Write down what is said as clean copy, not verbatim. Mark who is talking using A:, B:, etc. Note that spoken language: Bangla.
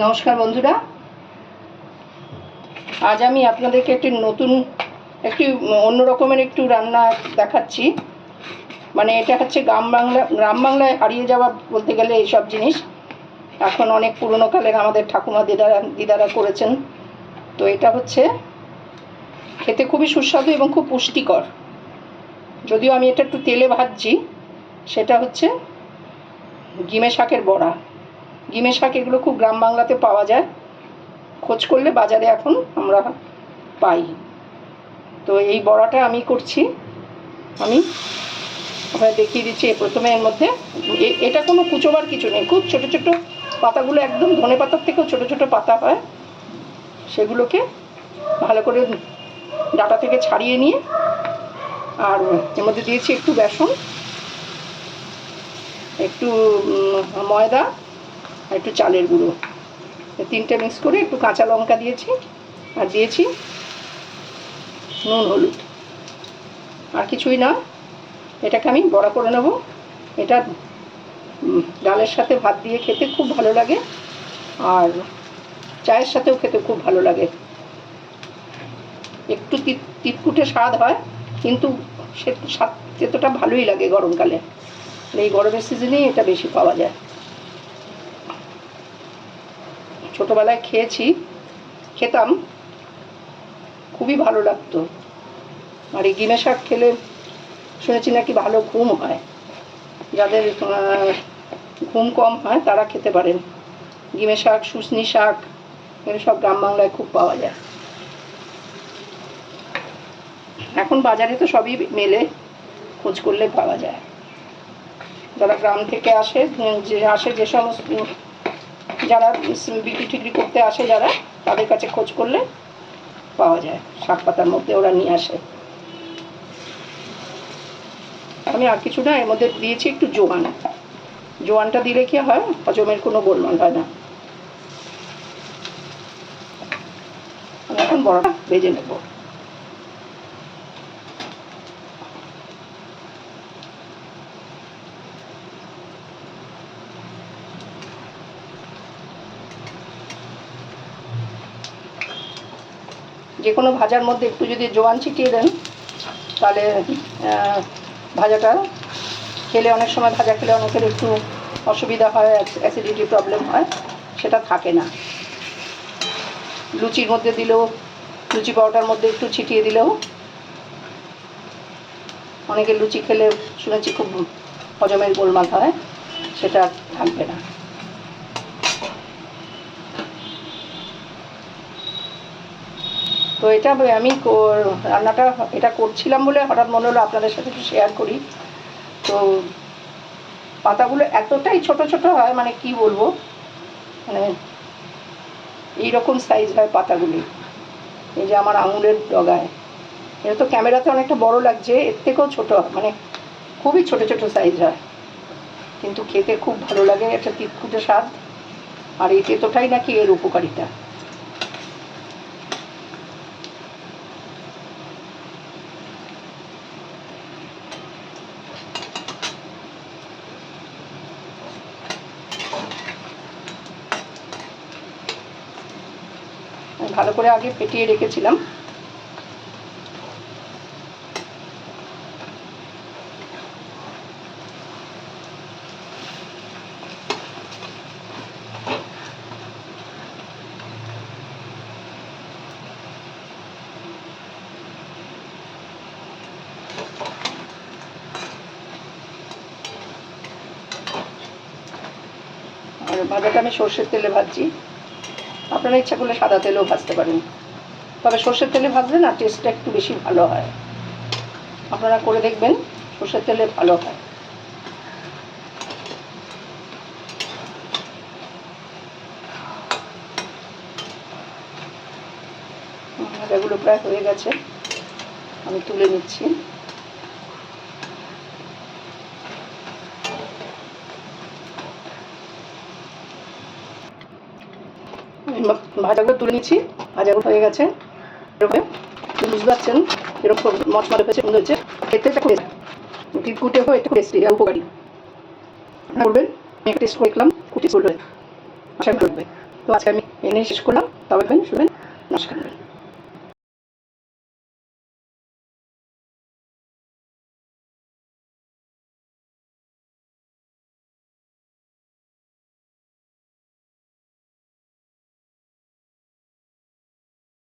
A: নমস্কার বন্ধুরা, আজ আমি আপনাদেরকে একটি অন্য রকমের একটু রান্না দেখাচ্ছি। মানে এটা হচ্ছে গ্রাম বাংলায় হারিয়ে যাওয়া বলতে গেলে এইসব জিনিস এখন অনেক পুরনো কালের আমাদের ঠাকুমা দিদারা করেছেন। তো এটা হচ্ছে খেতে খুবই সুস্বাদু এবং খুব পুষ্টিকর। যদিও আমি এটা একটু তেলে ভাজছি। সেটা হচ্ছে গিমে শাকের বড়া। গিমে শাক এগুলো খুব গ্রাম বাংলাতে পাওয়া যায়, খোঁজ করলে বাজারে এখন আমরা পাই। তো এই বড়াটা আমি করছি, আমি আপনাদের দেখিয়ে দিচ্ছি। প্রথমে এর মধ্যে এটা কোনো কুচোবার কিছু নেই, খুব ছোটো ছোটো পাতাগুলো, একদম ধনে পাতার থেকেও ছোটো ছোটো পাতা হয়, সেগুলোকে ভালো করে ডাটা থেকে ছাড়িয়ে নিয়ে, আর এর মধ্যে দিয়েছি একটু বেসন, একটু ময়দা আর একটু চালের গুঁড়ো, তিনটে মিক্স করে একটু কাঁচা লঙ্কা দিয়েছি, আর দিয়েছি নুন হলুদ, আর কিছুই না। এটাকে আমি বড়া করে নেব। এটা ডালের সাথে ভাত দিয়ে খেতে খুব ভালো লাগে, আর চায়ের সাথেও খেতে খুব ভালো লাগে। একটু তিতকুটে স্বাদ হয়, কিন্তু সে স্বাদ তেতোটা ভালোই লাগে গরমকালে। এই গরমের সিজনেই এটা বেশি পাওয়া যায়। ছোটোবেলায় খেতাম, খুবই ভালো লাগতো। আর এই গিমে শাক খেলে শুনেছি নাকি ভালো ঘুম হয়, যাদের ঘুম কম হয় তারা খেতে পারেন। গিমে শাক, শুশনি শাক, এগুলো সব গ্রাম বাংলায় খুব পাওয়া যায়। এখন বাজারে তো সবই মেলে, খোঁজ করলে পাওয়া যায়। যারা গ্রাম থেকে আসে যে সমস্ত যারা বিক্রি টিক্রি করতে আসে, যারা তাদের কাছে খোঁজ করলে পাওয়া যায়। শাক পাতার মধ্যে ওরা নিয়ে আসে। আমি আর কিছু না, এর মধ্যে দিয়েছি একটু জোয়ানটা দিলে কি হয়, হজমের কোনো গোলমাল হয় না। এখন বড়াটা ভেজে নেব। যে কোনো ভাজার মধ্যে একটু যদি জোয়ান ছিটিয়ে দেন, তাহলে ভাজাটা খেলে, অনেক সময় ভাজা খেলে অনেকের একটু অসুবিধা হয়, অ্যাসিডিটি প্রবলেম হয়, সেটা থাকে না। লুচির মধ্যে দিলেও, লুচি পাউডার মধ্যে একটু ছিটিয়ে দিলেও, অনেকের লুচি খেলে শুনেছি খুব হজমের গোলমাল হয়, সেটা থাকবে না। তো এটা আমি রান্নাটা এটা করছিলাম বলে হঠাৎ মনে হলো আপনাদের সাথে একটু শেয়ার করি। তো পাতাগুলো এতটাই ছোট ছোট হয়, মানে কি বলবো, মানে এইরকম সাইজ হয় পাতাগুলি, এই যে আমার আঙুলের ডগায়। এটা তো ক্যামেরাতে অনেকটা বড় লাগছে, এর থেকেও ছোট, মানে খুবই ছোট ছোট সাইজ হয়, কিন্তু খেতে খুব ভালো লাগে। একটা তিতকুটে স্বাদ, আর এই তেতোটাই নাকি এর উপকারিতা। ভালো করে আগে ফেটিয়ে রেখেছিলাম। আর ভাজাটা আমি সর্ষের তেলে ভাজছি, আপনারা ইচ্ছা করলে সাদা তেলেও ভাজতে পারেন, তবে সর্ষের তেলে ভাজলে না টেস্টটা একটু বেশি ভালো হয়। আপনারা করে দেখবেন, সর্ষের তেলে ভালো হয়। ভাজাগুলো প্রায় হয়ে গেছে, আমি তুলে নিচ্ছি। ভাজাগুলো তুলে নিচ্ছি, ভাজাগুলো হয়ে গেছে। এরকম বুঝতে পারছেন এরকম মচমচে হয়েছে, সুন্দর হয়েছে খেতে। তিতকুটে হয়, একটু টেস্টি, উপকারী করবেন। আমি টেস্ট করে দেখলাম, খুব টেস্ট করবে, আশা করবে। তো আজকে আমি এনে শেষ করলাম। তবে শুনবেন, নমস্কার।